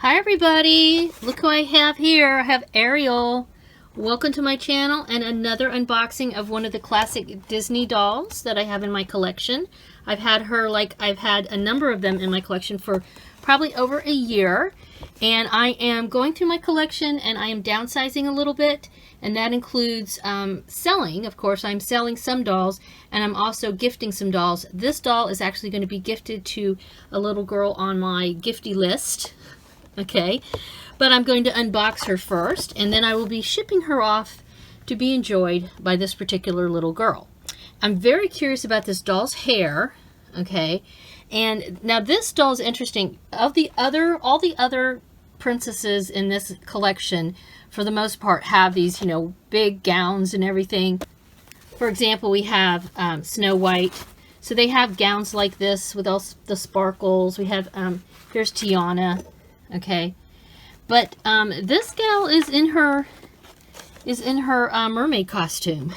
Hi everybody! Look who I have here. I have Ariel. Welcome to my channel and another unboxing of one of the classic Disney dolls that I have in my collection. I've had her, I've had a number of them in my collection for probably over a year. And I am going through my collection and I am downsizing a little bit. And that includes selling. Of course, I'm selling some dolls and I'm also gifting some dolls. This doll is actually going to be gifted to a little girl on my gifty list. Okay, but I'm going to unbox her first, and then I will be shipping her off to be enjoyed by this particular little girl. I'm very curious about this doll's hair, okay, and now this doll is interesting. All the other princesses in this collection, for the most part, have these, big gowns and everything. For example, we have Snow White. So they have gowns like this with all the sparkles. We have, here's Tiana. Okay, but this gal is in her mermaid costume,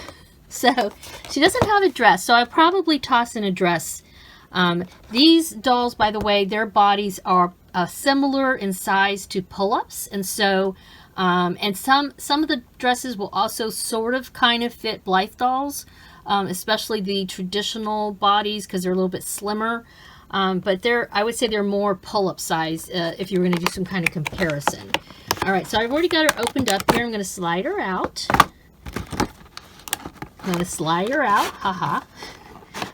so she doesn't have a dress. So I'll probably toss in a dress. These dolls, by the way, their bodies are similar in size to pull-ups, and so and some of the dresses will also sort of kind of fit Blythe dolls, especially the traditional bodies because they're a little bit slimmer. But I would say they're more pull-up size if you were going to do some kind of comparison. All right, so I've already got her opened up here. I'm going to slide her out. Haha.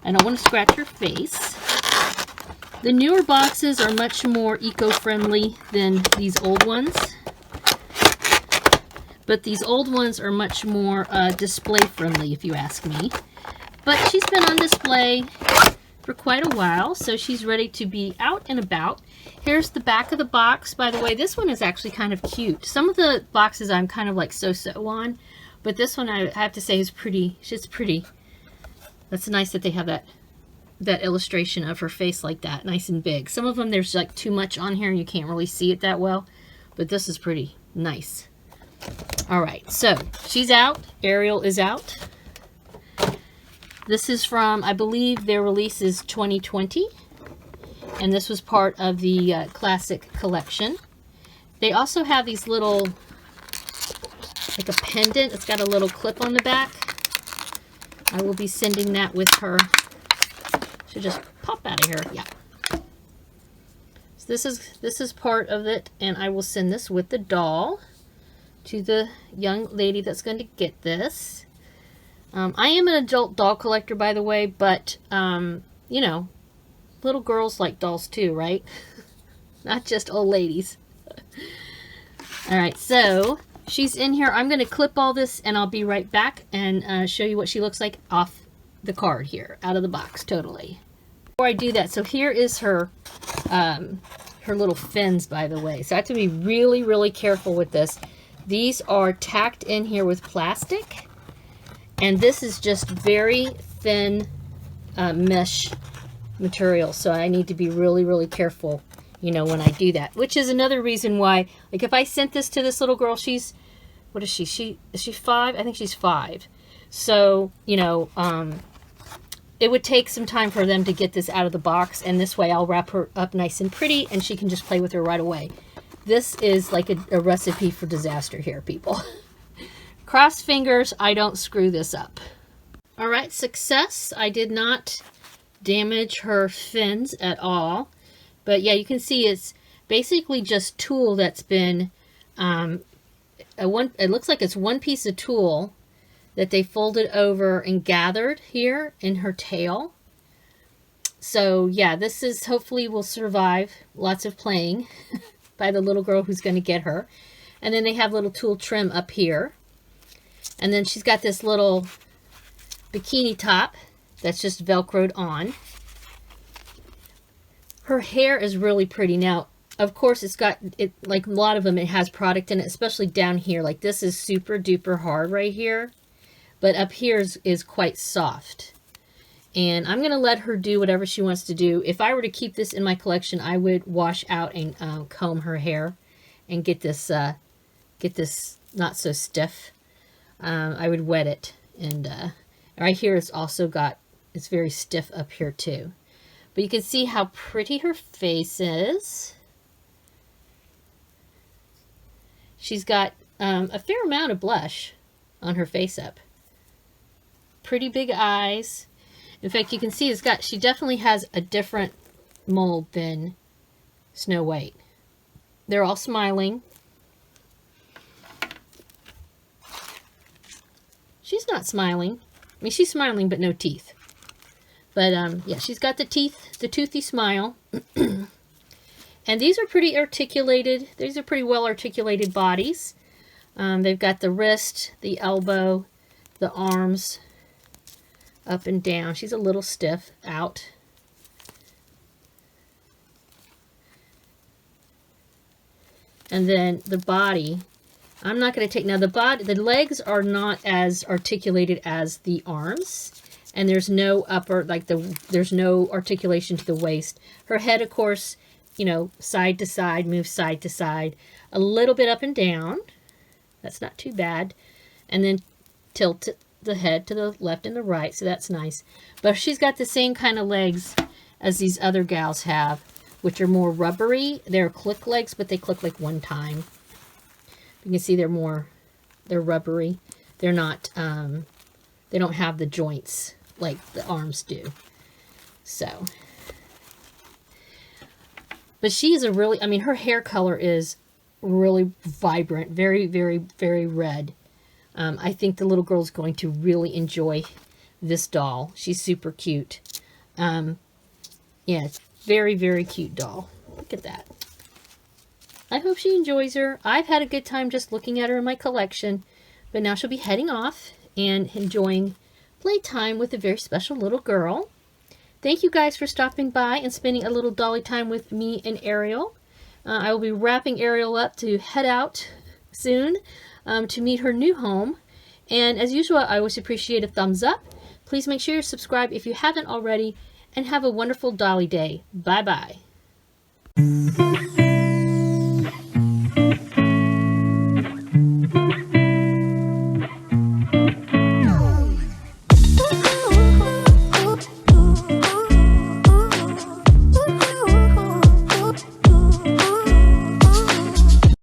I don't want to scratch her face. The newer boxes are much more eco-friendly than these old ones. But these old ones are much more display-friendly, if you ask me. But she's been on display for quite a while, so she's ready to be out and about. Here's the back of the box. By the way, this one is actually kind of cute. Some of the boxes I'm kind of like so-so on, but this one I have to say is pretty. She's pretty. That's nice that they have that illustration of her face like that, nice and big. Some of them there's like too much on here and you can't really see it that well, but this is pretty nice. All right, so she's out. Ariel is out. This is from, I believe their release is 2020, and this was part of the classic collection. They also have these little, like a pendant. It's got a little clip on the back. I will be sending that with her. Should just pop out of here. Yeah. So this is part of it, and I will send this with the doll to the young lady that's going to get this. I am an adult doll collector, by the way, but, little girls like dolls too, right? Not just old ladies. All right, so she's in here. I'm going to clip all this, and I'll be right back and show you what she looks like off the card here, out of the box, totally. Before I do that, so here is her little fins, by the way. So I have to be really, really careful with this. These are tacked in here with plastic. And this is just very thin mesh material. So I need to be really, really careful, when I do that. Which is another reason why, like if I sent this to this little girl, she's, what is she? Is she 5? I think she's 5. So, it would take some time for them to get this out of the box. And this way I'll wrap her up nice and pretty and she can just play with her right away. This is like a recipe for disaster here, people. Cross fingers, I don't screw this up. All right, success. I did not damage her fins at all. But yeah, you can see it's basically just tulle that's been, it looks like it's one piece of tulle that they folded over and gathered here in her tail. So yeah, this is hopefully will survive lots of playing by the little girl who's going to get her. And then they have little tulle trim up here. And then she's got this little bikini top that's just Velcroed on. Her hair is really pretty. Now, of course, it's got, like a lot of them, it has product in it, especially down here. Like this is super duper hard right here. But up here is quite soft. And I'm going to let her do whatever she wants to do. If I were to keep this in my collection, I would wash out and comb her hair and get this not so stiff. I would wet it, and right here it's also got, it's very stiff up here too. But you can see how pretty her face is. She's got a fair amount of blush on her face up. Pretty big eyes. In fact, you can see she definitely has a different mold than Snow White. They're all smiling. She's not smiling. I mean, she's smiling, but no teeth. But, yeah, she's got the teeth, the toothy smile. And these are pretty articulated. These are pretty well articulated bodies. They've got the wrist, the elbow, the arms, up and down. She's a little stiff out. And then the body, I'm not going to take, now the legs are not as articulated as the arms, and there's no upper, there's no articulation to the waist. Her head, of course, you know, side to side, moves side to side, a little bit up and down. That's not too bad. And then tilt the head to the left and the right, so that's nice. But she's got the same kind of legs as these other gals have, which are more rubbery. They're click legs, but they click like one time. You can see they're rubbery. They're not, they don't have the joints like the arms do. So, but she is a really, I mean, her hair color is really vibrant, very, very, very red. I think the little girl's going to really enjoy this doll. She's super cute. Yeah, very, very cute doll. Look at that. I hope she enjoys her. I've had a good time just looking at her in my collection, but now she'll be heading off and enjoying playtime with a very special little girl. Thank you guys for stopping by and spending a little dolly time with me and Ariel. I will be wrapping Ariel up to head out soon to meet her new home. And as usual, I always appreciate a thumbs up. Please make sure you subscribe if you haven't already, and have a wonderful dolly day. Bye-bye.